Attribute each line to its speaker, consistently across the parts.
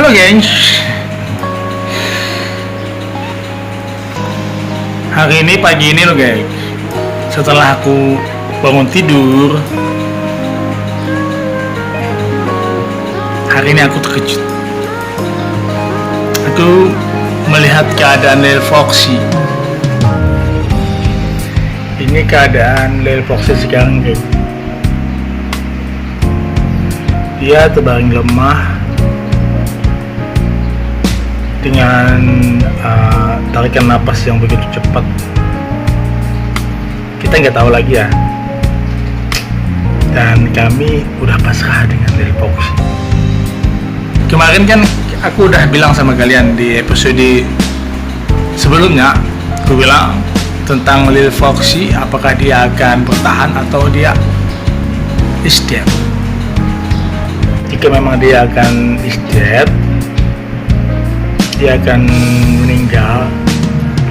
Speaker 1: Halo gengs. Hari ini pagi ini loh guys, setelah aku bangun tidur, hari ini aku terkejut. Aku melihat keadaan Lil Foxy. Ini keadaan Lil Foxy sekarang guys. Dia terbaring lemah dengan tarikan napas yang begitu cepat. Kita nggak tahu lagi ya. Dan kami udah pasrah dengan Lil Foxy. Kemarin kan aku udah bilang sama kalian di episode sebelumnya, aku bilang tentang Lil Foxy, apakah dia akan bertahan atau dia is dead. Jika memang dia akan is dead, dia akan meninggal,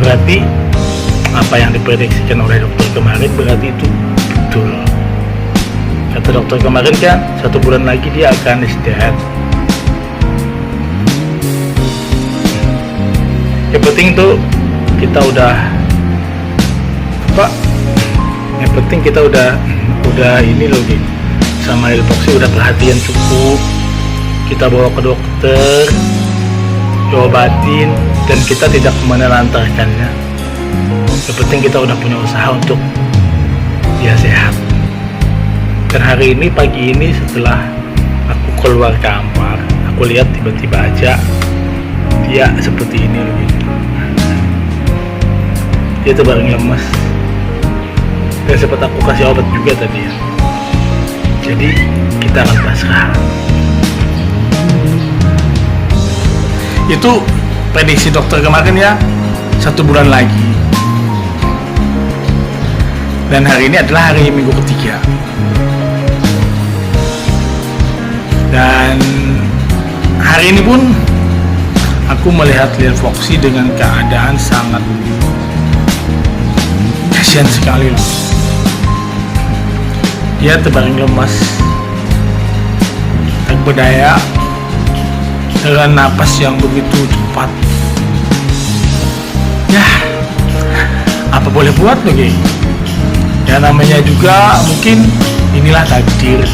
Speaker 1: berarti apa yang diprediksikan oleh dokter kemarin berarti itu betul. Kata dokter kemarin kan 1 bulan lagi dia akan is dead. Yang penting tuh kita udah apa? Yang penting kita udah ini loh gitu. Sama Lil Foxy udah perhatian cukup. Kita bawa ke dokter, diobatin, dan kita tidak menelantarkannya. Yang penting kita udah punya usaha untuk dia sehat. Dan hari ini, pagi ini setelah aku keluar kamar, aku lihat tiba-tiba aja dia seperti ini loh gitu. Dia terbaring lemas, dan sempat aku kasih obat juga tadi ya. Jadi kita akan pasrah. Itu prediksi dokter kemarin ya, 1 bulan lagi. Dan hari ini adalah hari minggu ketiga. Dan hari ini pun aku melihat Lil Foxy dengan keadaan sangat kasihan sekali loh. Dia terbaring lemas, tak berdaya, dengan napas yang begitu cepat. Ya, apa boleh buat loh geng. Ya namanya juga mungkin inilah takdir.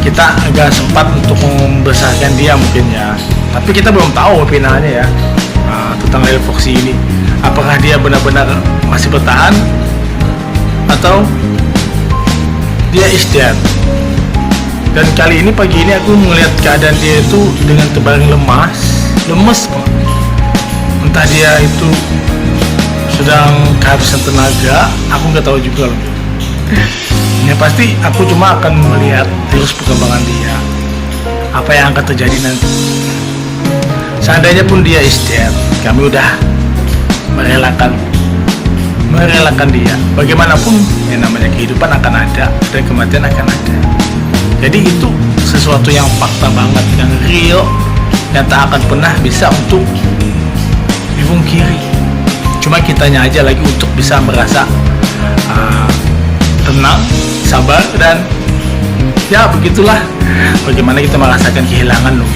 Speaker 1: Kita agak sempat untuk membesarkan dia mungkin ya, tapi kita belum tahu finalnya ya tentang Lil Foxy ini. Apakah dia benar-benar masih bertahan atau dia is dead. Dan kali ini pagi ini aku melihat keadaan dia itu dengan terbaring lemes kok. Entah dia itu sedang kehabisan tenaga, aku nggak tahu juga loh. Ya pasti aku cuma akan melihat terus perkembangan dia, apa yang akan terjadi nanti. Seandainya pun dia is dead, kami udah merelakan dia. Bagaimanapun yang namanya kehidupan akan ada dan kematian akan ada. Jadi itu sesuatu yang fakta banget, yang real, yang tak akan pernah bisa untuk dipungkiri. Cuma kitanya aja lagi untuk bisa merasa tenang, sabar, dan ya begitulah bagaimana kita merasakan kehilangan loh.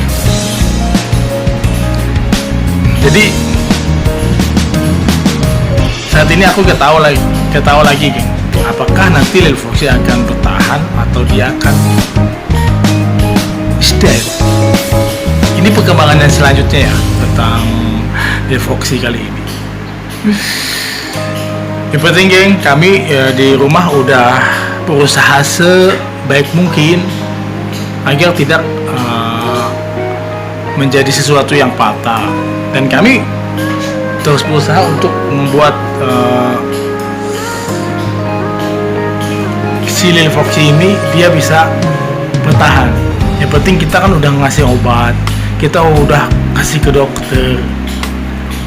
Speaker 1: Jadi saat ini aku gak tahu lagi geng, apakah nanti Lil Foxy akan bertahan atau dia akan dead. Ini perkembangan yang selanjutnya ya tentang Lil Foxy kali ini. Yang penting geng, kami di rumah udah berusaha sebaik mungkin agar tidak menjadi sesuatu yang fatal, dan kami terus berusaha untuk membuat si Lil Foxy ini dia bisa bertahan. Yang penting kita kan udah ngasih obat, kita udah kasih ke dokter,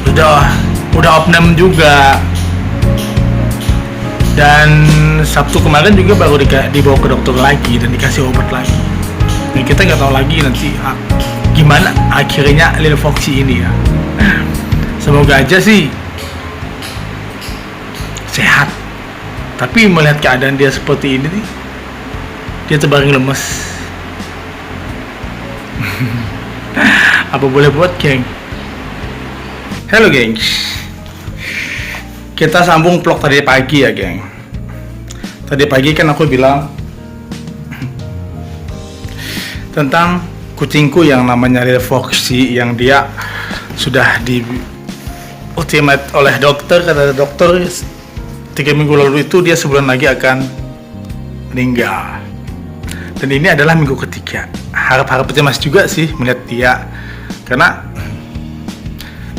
Speaker 1: udah opname juga. Dan Sabtu kemarin juga baru dibawa ke dokter lagi dan dikasih obat lagi. Dan kita nggak tahu lagi nanti gimana akhirnya Lil Foxy ini ya. Semoga aja sih sehat. Tapi melihat keadaan dia seperti ini nih, dia terbaring lemes. Apa boleh buat, geng? Halo, gengs. Kita sambung vlog tadi pagi ya, geng. Tadi pagi kan aku bilang tentang kucingku yang namanya Lil Foxy, yang dia sudah di ultimate oleh dokter. Kata dokter 3 minggu lalu itu dia sebulan lagi akan meninggal. Dan ini adalah minggu ketiga. Harap-harap cemas juga sih melihat dia, karena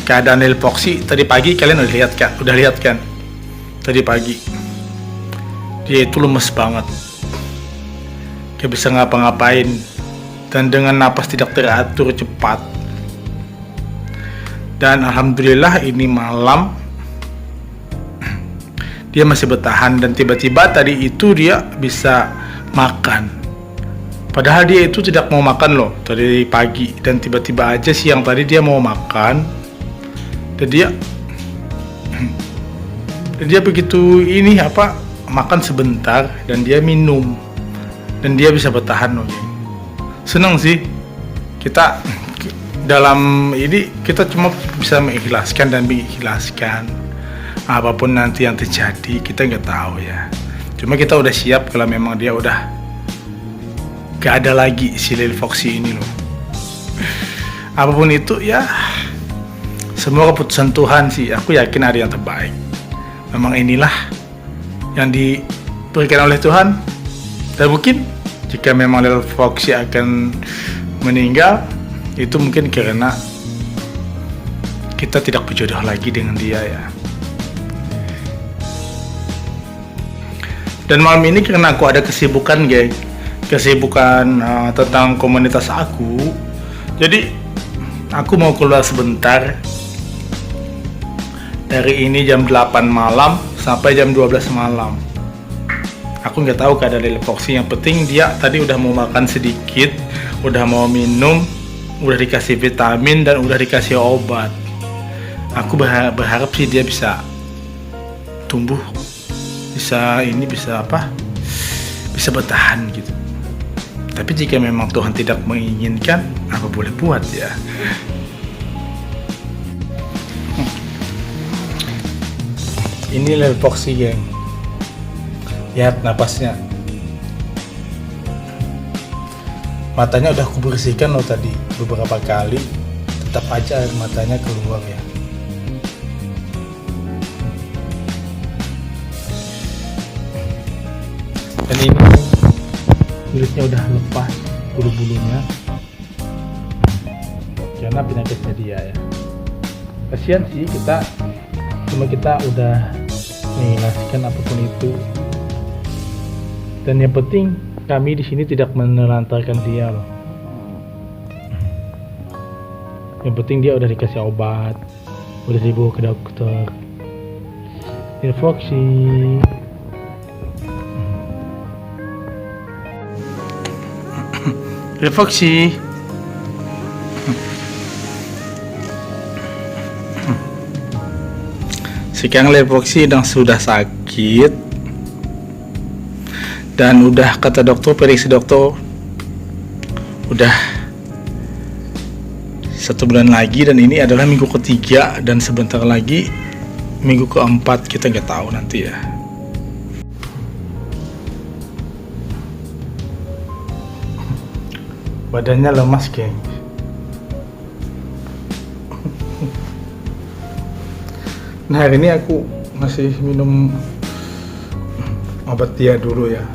Speaker 1: keadaan Lil Foxy tadi pagi kalian udah lihat kan tadi pagi dia itu lemes banget, gak bisa ngapa-ngapain, dan dengan napas tidak teratur cepat. Dan alhamdulillah ini malam dia masih bertahan, dan tiba-tiba tadi itu dia bisa makan. Padahal dia itu tidak mau makan loh tadi pagi, dan tiba-tiba aja siang tadi dia mau makan. Dan dia begitu ini makan sebentar, dan dia minum, dan dia bisa bertahan loh. Senang sih kita dalam ini, kita cuma bisa mengikhlaskan dan mengikhlaskan apapun nanti yang terjadi. Kita nggak tahu ya, cuma kita udah siap kalau memang dia udah gak ada lagi si Lil Foxy ini loh. Apapun itu ya, semua keputusan Tuhan sih. Aku yakin ada yang terbaik. Memang inilah yang diberikan oleh Tuhan. Dan mungkin jika memang Lil Foxy akan meninggal, itu mungkin karena kita tidak berjodoh lagi dengan dia ya. Dan malam ini karena aku ada kesibukan, geng, tentang komunitas aku, jadi aku mau keluar sebentar. Dari ini jam 8 malam sampai jam 12 malam. Aku nggak tahu keadaan Lil Foxy, yang penting dia tadi udah mau makan sedikit, udah mau minum, udah dikasih vitamin, dan udah dikasih obat. Aku berharap sih dia bisa tumbuh, bisa bertahan gitu. Tapi jika memang Tuhan tidak menginginkan, apa boleh buat ya. Ini Lil Foxy, geng. Lihat napasnya. Matanya udah aku bersihkan loh tadi beberapa kali, tetap aja air matanya keluar ya. Dan ini kulitnya udah lepas bulu-bulunya karena penyakitnya dia ya. Kasihan sih kita udah mengikhlaskan apapun itu, dan yang penting kami di sini tidak menelantarkan dia loh. Yang penting dia udah dikasih obat, udah dibawa ke dokter. Lil Foxy. Lil Foxy. Sekarang Lil Foxy sudah sakit, dan udah kata dokter, prediksi dokter udah 1 bulan lagi, dan ini adalah minggu ketiga, dan sebentar lagi minggu keempat. Kita nggak tahu nanti ya. Badannya lemas, geng. Nah, hari ini aku masih minum obat dia dulu ya,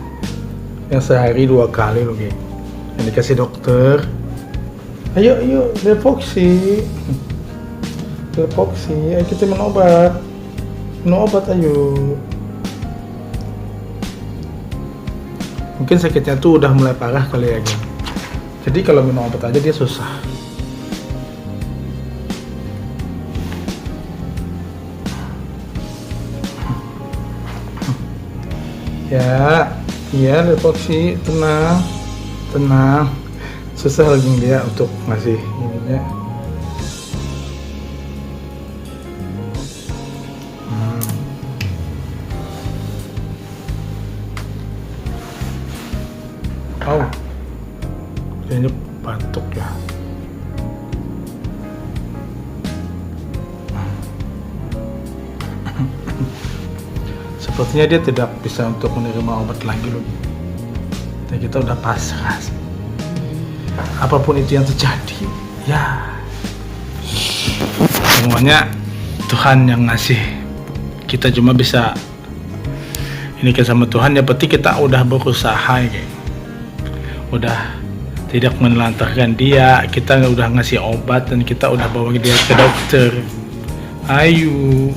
Speaker 1: yang sehari 2 kali loh, geng, yang dikasih dokter. Ayo Lil Foxy, ayo kita minum obat, ayo. Mungkin sakitnya tuh udah mulai parah kali ya, geng. Jadi kalau minum obat aja dia susah. Ya, iya Lil Foxy, tenang. Susah lagi dia untuk ngasih ininya. Oh, kayaknya batuk ya. sepertinya dia tidak bisa untuk menerima obat lagi loh. Dan kita udah pasrah. Apapun itu yang terjadi, ya semuanya Tuhan yang ngasih. Kita cuma bisa ini kan sama Tuhan, ya berarti kita udah berusaha ya, udah tidak menelantarkan dia, kita udah ngasih obat dan kita udah bawa dia ke dokter. Ayo,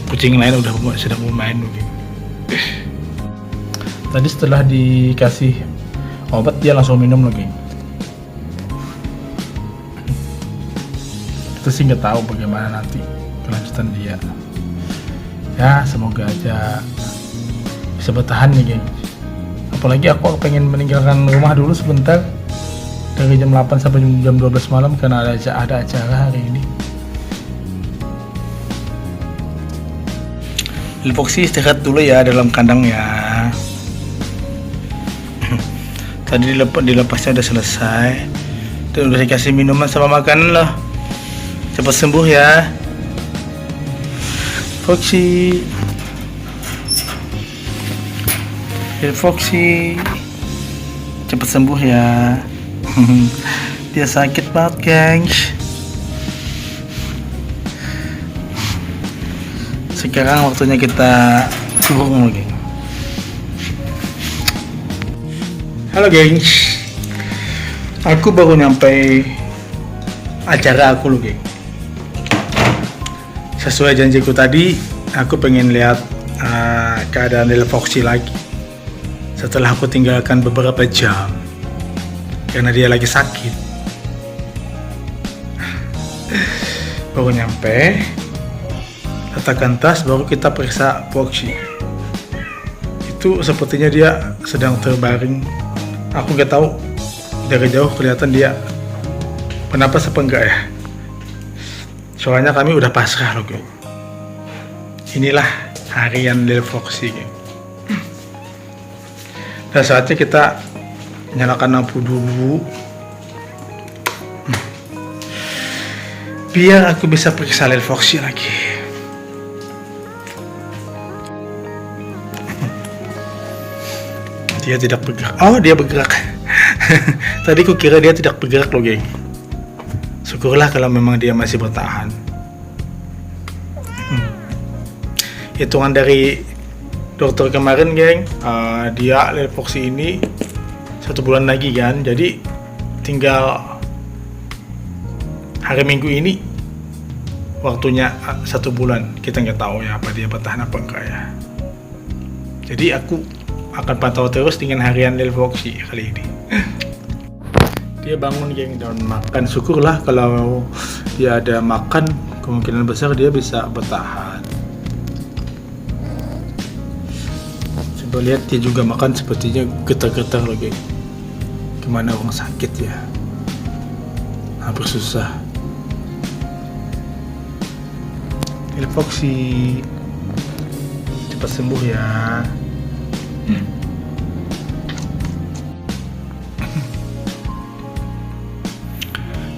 Speaker 1: kucing lain udah sedang main lagi. Tadi setelah dikasih obat dia langsung minum lagi. Kita sih nggak tahu bagaimana nanti kelanjutan dia. Ya semoga aja bisa bertahan nih, geng. Apalagi aku pengen meninggalkan rumah dulu sebentar dari jam 8 sampai jam 12 malam karena ada acara hari ini. Foxy istirahat dulu ya dalam kandang ya. Tadi dilepasnya udah selesai. Dan udah dikasih minuman sama makanan loh. Cepat sembuh ya, Foxy. Foxy, cepat sembuh ya. Dia sakit banget, gengs. Sekarang waktunya kita kurung lagi. Halo gengs, aku baru nyampe acara aku loh, geng. Sesuai janjiku tadi, aku pengen lihat keadaan Lil Foxy lagi setelah aku tinggalkan beberapa jam karena dia lagi sakit. Baru nyampe, letakkan tas, baru kita periksa Foxy. Itu sepertinya dia sedang terbaring. Aku nggak tahu, dari jauh kelihatan dia bernapas apa enggak ya. Soalnya kami udah pasrah loh, geng. Inilah harian Lil Foxy, geng. Dan saatnya kita nyalakan lampu dulu, biar aku bisa periksa Lil Foxy lagi. Dia tidak bergerak. Oh, dia bergerak. Tadi ku kira dia tidak bergerak loh, geng. Syukurlah kalau memang dia masih bertahan. Hitungan dari dokter kemarin, geng, dia Lil Foxy ini 1 bulan lagi kan. Jadi tinggal hari Minggu ini waktunya 1 bulan. Kita nggak tahu ya apa dia bertahan apa enggak ya. Jadi aku akan pantau terus dengan harian Lil Foxy kali ini. Dia bangun, geng, dan makan. Syukurlah kalau dia ada makan, kemungkinan besar dia bisa bertahan. Coba lihat, dia juga makan sepertinya getar-getar loh, geng. Gimana orang sakit ya, hampir susah. Lil Foxy, cepat sembuh ya.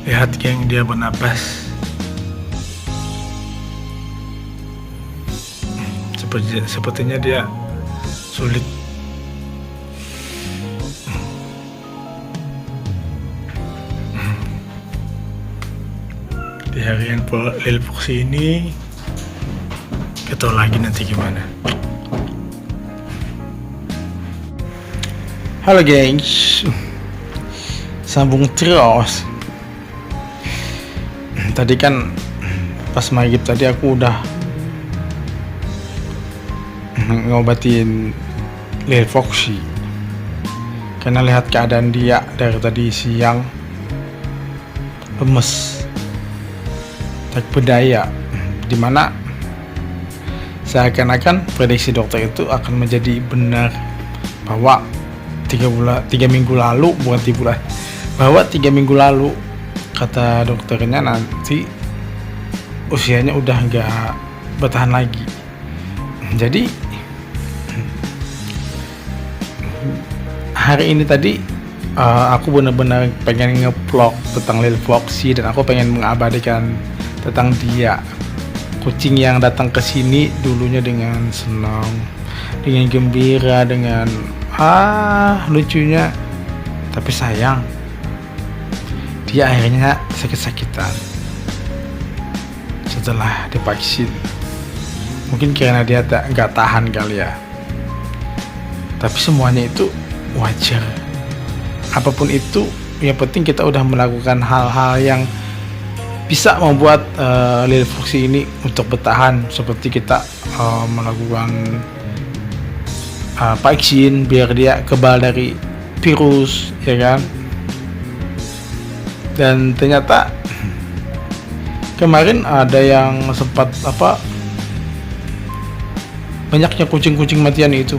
Speaker 1: Lihat, geng, dia bernapas. Sepertinya dia sulit. Di harian Lil Foxy ini kita tahu lagi nanti gimana. Halo gengs, sambung terus. Tadi kan pas maghrib tadi aku udah ngobatin Lil Foxy karena lihat keadaan dia dari tadi siang lemes, tak berdaya, dimana seakan-akan prediksi dokter itu akan menjadi benar bahwa 3 minggu lalu, bukan 3 bulan, bahwa 3 minggu lalu kata dokternya nanti usianya udah nggak bertahan lagi. Jadi hari ini tadi aku benar-benar pengen nge-vlog tentang Lil Foxy dan aku pengen mengabadikan tentang dia, kucing yang datang ke sini dulunya dengan senang, dengan gembira, dengan lucunya, tapi sayang dia akhirnya sakit-sakitan setelah divaksin. Mungkin karena dia nggak tahan kali ya. Tapi semuanya itu wajar. Apapun itu, yang penting kita udah melakukan hal-hal yang bisa membuat Lil Foxy ini untuk bertahan, seperti kita melakukan vaksin biar dia kebal dari virus, ya kan? Dan ternyata kemarin ada yang sempat banyaknya kucing-kucing matian itu,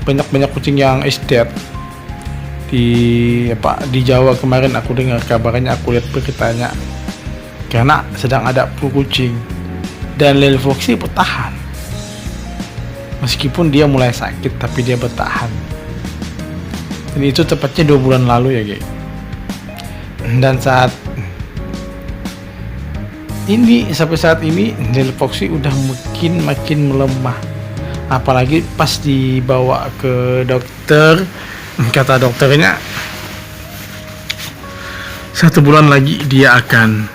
Speaker 1: banyak kucing yang is dead di Jawa kemarin. Aku dengar kabarnya, aku lihat beritanya, karena sedang ada flu kucing. Dan Lil Foxy bertahan meskipun dia mulai sakit, tapi dia bertahan. Dan itu tepatnya 2 bulan lalu ya guys. Dan sampai saat ini Lil Foxy udah makin melemah. Apalagi pas dibawa ke dokter, kata dokternya 1 bulan lagi dia akan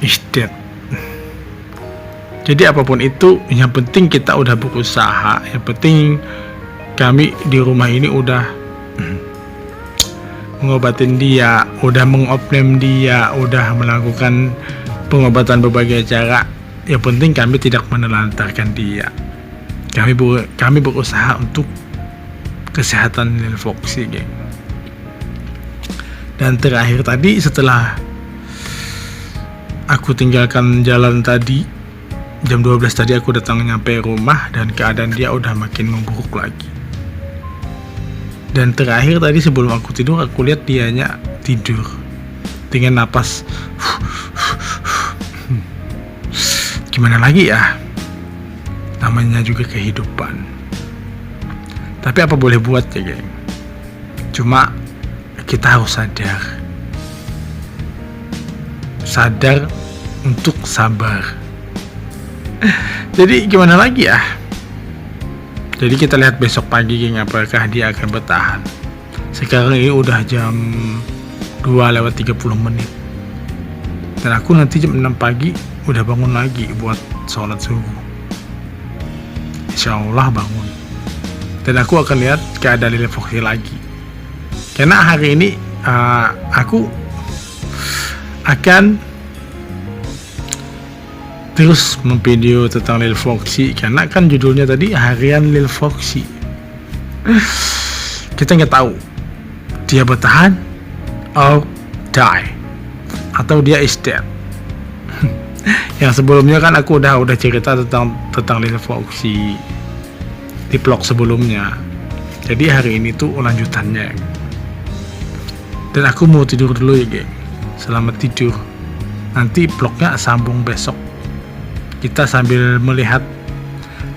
Speaker 1: is dead. Jadi apapun itu, yang penting kita udah berusaha. Yang penting kami di rumah ini udah mengobatin dia, udah mengopname dia, udah melakukan pengobatan berbagai cara. Yang penting kami tidak menelantarkan dia. Kami berusaha untuk kesehatan Lil Foxy, geng. Dan terakhir tadi, setelah aku tinggalkan jalan tadi jam 12 tadi, aku datang nyampe rumah dan keadaan dia udah makin memburuk lagi. Dan terakhir tadi sebelum aku tidur, aku lihat dianya tidur dengan napas gimana lagi ya, namanya juga kehidupan. Tapi apa boleh buat ya geng, cuma kita harus sadar untuk sabar. Jadi gimana lagi ya? Jadi kita lihat besok pagi geng, apakah dia akan bertahan. Sekarang ini udah jam 2:30 menit. Dan aku nanti jam 6 pagi udah bangun lagi buat sholat subuh. Insya Allah bangun. Dan aku akan lihat keadaan Lil Foxy lagi. Karena hari ini aku akan terus memvideo tentang Lil Foxy, karena kan judulnya tadi harian Lil Foxy. Kita nggak tahu dia bertahan or die, atau dia is dead. Yang sebelumnya kan aku udah cerita tentang Lil Foxy di vlog sebelumnya. Jadi hari ini tuh lanjutannya. Dan aku mau tidur dulu ya geng. Selamat tidur. Nanti vlognya sambung besok. Kita sambil melihat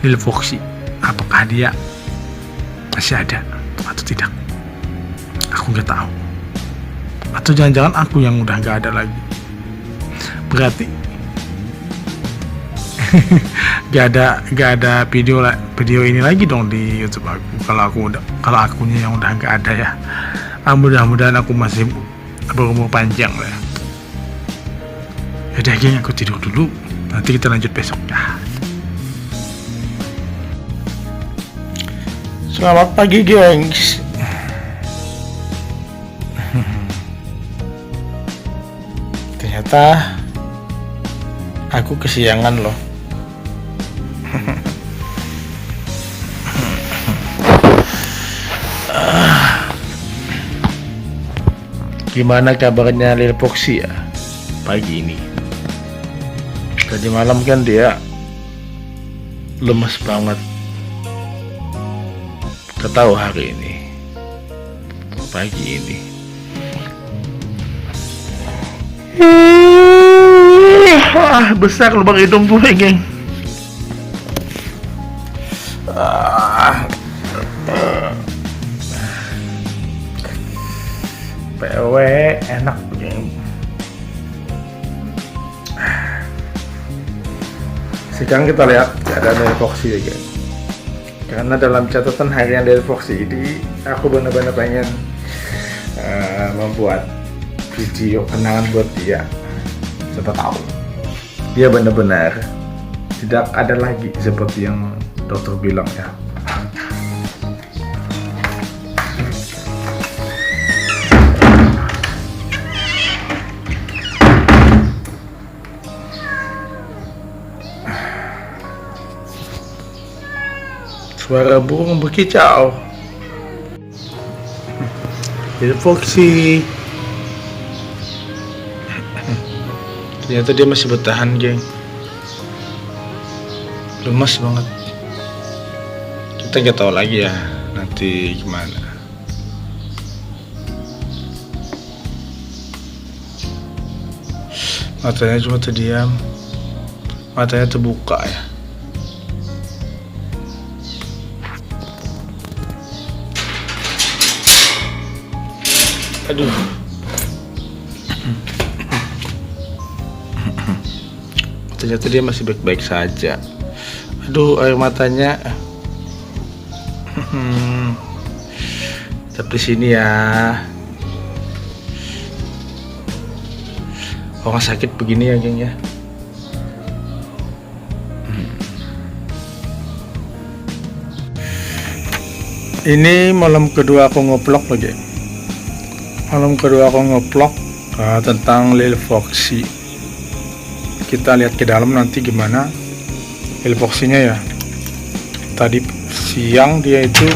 Speaker 1: Lil Foxy, apakah dia masih ada atau tidak. Aku nggak tahu. Atau jangan-jangan aku yang udah nggak ada lagi. Berarti nggak ada video ini lagi dong di YouTube aku. Kalau akunya yang udah nggak ada ya. Mudah-mudahan aku masih berumur panjang lah. Yaudah geng, aku tidur dulu. Nanti kita lanjut besok ya. Selamat pagi gengs. Ternyata aku kesiangan loh. Gimana kabarnya Lil Foxy ya pagi ini? Tadi malam kan dia lemes banget. Ketahu hari ini, pagi ini besar lubang hidung gue geng. PW enak geng. Sekarang kita lihat keadaan dari Foxy ya guys. Karena dalam catatan harian dari Foxy ini, aku benar-benar pengen membuat video kenangan buat dia. Siapa tahu dia benar-benar tidak ada lagi seperti yang dokter bilang ya. Suara burung berkicau. Itu Foxy. Ternyata dia masih bertahan, geng. Lemas banget. Kita nggak tahu lagi ya nanti gimana. Matanya cuma terdiam, matanya terbuka ya. Aduh. Ternyata dia masih baik-baik saja. Aduh, air matanya. Tapi sini ya. Orang sakit begini ya, geng ya. Ini malam kedua aku ngeplok lagi. Malam kedua aku ngeplok tentang Lil Foxy. Kita lihat ke dalam nanti gimana Lil Foxy-nya ya. Tadi siang dia itu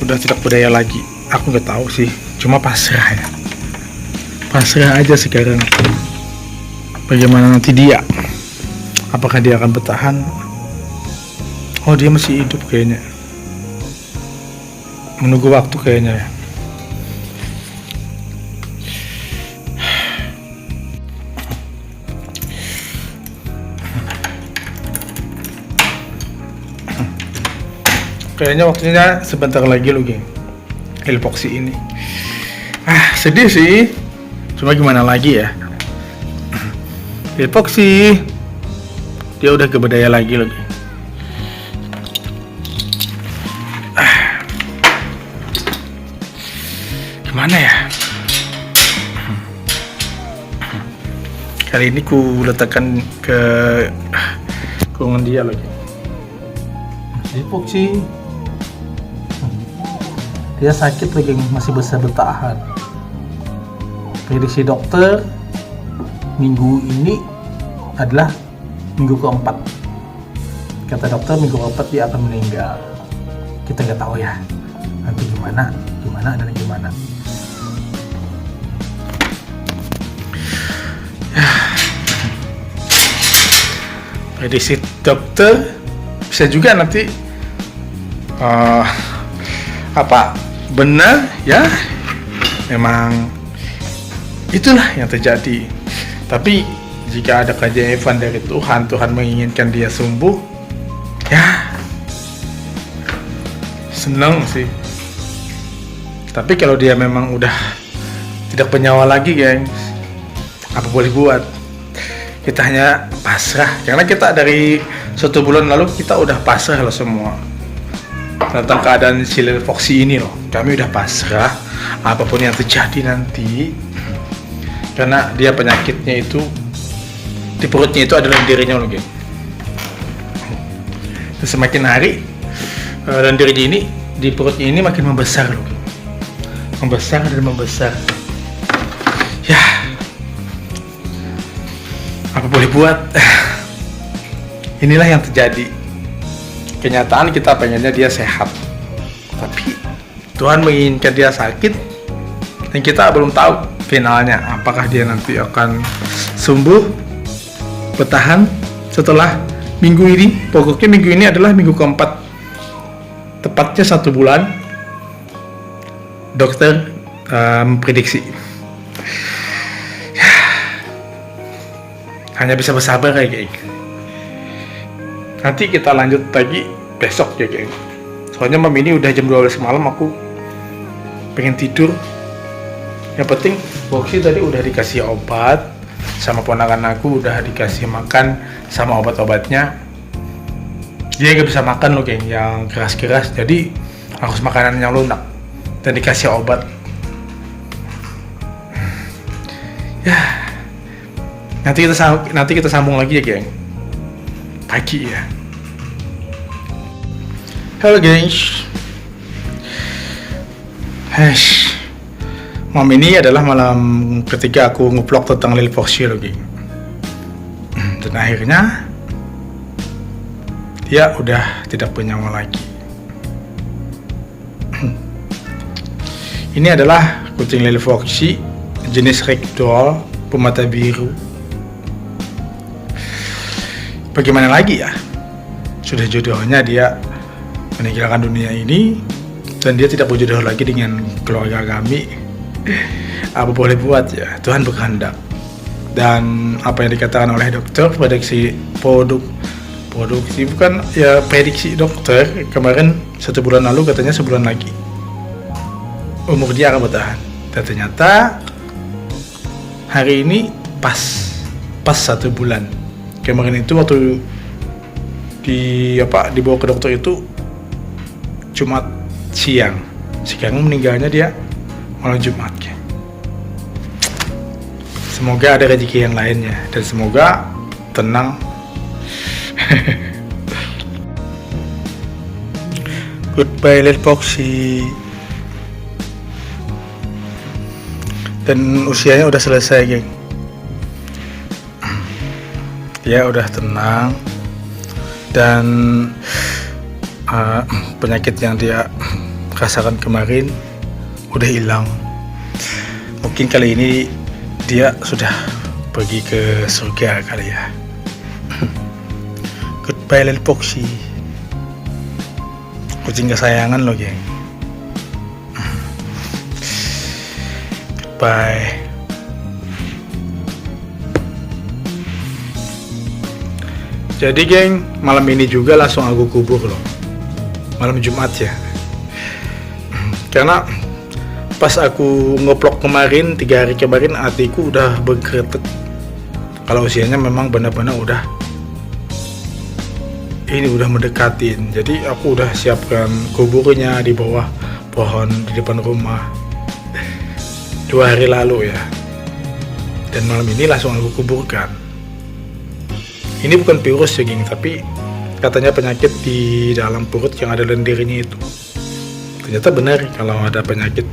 Speaker 1: udah tidak berdaya lagi. Aku nggak tahu sih, cuma pasrah ya. Pasrah aja sekarang. Bagaimana nanti dia? Apakah dia akan bertahan? Oh, dia masih hidup kayaknya. Menunggu waktu kayaknya ya. Kayaknya waktunya sebentar lagi loh, geng. Lil Foxy ini. Sedih sih. Cuma gimana lagi ya. Lil Foxy. Dia udah keberdaya lagi loh, geng. Gimana ya? Kali ini ku letakkan ke kurungan dia loh, geng. Lil Foxy. Dia sakit lagi, masih bisa bertahan. Prediksi dokter minggu ini adalah minggu keempat. Kata dokter minggu keempat dia akan meninggal. Kita nggak tahu ya nanti gimana dan gimana. Prediksi dokter bisa juga nanti benar ya, memang itulah yang terjadi. Tapi jika ada keajaiban dari Tuhan menginginkan dia sembuh, ya senang sih. Tapi kalau dia memang udah tidak bernyawa lagi, gengs, apa boleh buat? Kita hanya pasrah, karena kita dari 1 bulan lalu kita udah pasrah loh semua tentang keadaan si Lil Foxy ini loh. Kami udah pasrah apapun yang terjadi nanti, karena dia penyakitnya itu di perutnya itu adalah dirinya loh, geng. Semakin hari dan dirinya ini di perutnya ini makin membesar loh, geng. Membesar dan membesar. Ya, apa boleh buat? Inilah yang terjadi. Kenyataan kita pengennya dia sehat, tapi Tuhan menginginkan dia sakit, dan kita belum tahu finalnya. Apakah dia nanti akan sembuh, bertahan setelah minggu ini? Pokoknya minggu ini adalah minggu keempat, tepatnya 1 bulan. Dokter memprediksi. Hanya bisa bersabar ya, geng. Nanti kita lanjut lagi besok ya, geng. Soalnya malam ini udah jam 12 malam, aku pengen tidur. Yang penting Foxy tadi udah dikasih obat, sama ponakan aku udah dikasih makan sama obat-obatnya. Dia gak bisa makan loh geng yang keras-keras, jadi harus makanan yang lunak dan dikasih obat. Ya, nanti kita sambung lagi ya geng, pagi ya. Halo guys, malam ini adalah malam ketika aku nge-vlog tentang Lil Foxy loh geng. Dan akhirnya dia udah tidak bernyawa lagi. Ini adalah kucing Lil Foxy jenis ragdoll bermata biru. Bagaimana lagi ya? Sudah jodohnya dia meninggalkan dunia ini dan dia tidak berjodoh lagi dengan keluarga kami. Apa boleh buat ya, Tuhan berkehendak. Dan apa yang dikatakan oleh dokter, prediksi dokter kemarin 1 bulan lalu katanya sebulan lagi umur dia akan bertahan. Dan ternyata hari ini pas 1 bulan. Kemarin itu waktu dibawa ke dokter itu Jumat siang. Sekarang meninggalnya dia malam Jumat. Semoga ada rezeki yang lainnya dan semoga tenang. Goodbye Lil Foxy. Dan usianya udah selesai geng. Dia udah tenang dan penyakit yang dia rasakan kemarin udah hilang. Mungkin kali ini dia sudah pergi ke surga kali ya. Goodbye Lil Foxy, kucing kesayangan lo geng. Goodbye. Jadi geng, malam ini juga langsung aku kubur loh. Malam Jumat ya. Karena pas aku nge-vlog kemarin 3 hari kemarin, hatiku udah bergerak kalau usianya memang benar-benar udah mendekatin. Jadi aku udah siapkan kuburnya di bawah pohon di depan rumah 2 hari lalu ya. Dan malam ini langsung aku kuburkan. Ini bukan virus ya geng, tapi katanya penyakit di dalam perut yang ada lendirnya itu. Ternyata benar kalau ada penyakit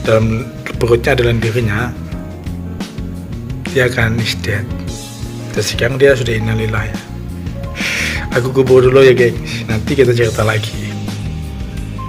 Speaker 1: dalam perutnya ada lendirnya, dia akan is dead. Dan sekarang dia sudah innalillah ya. Aku kubur dulu ya guys, nanti kita cerita lagi.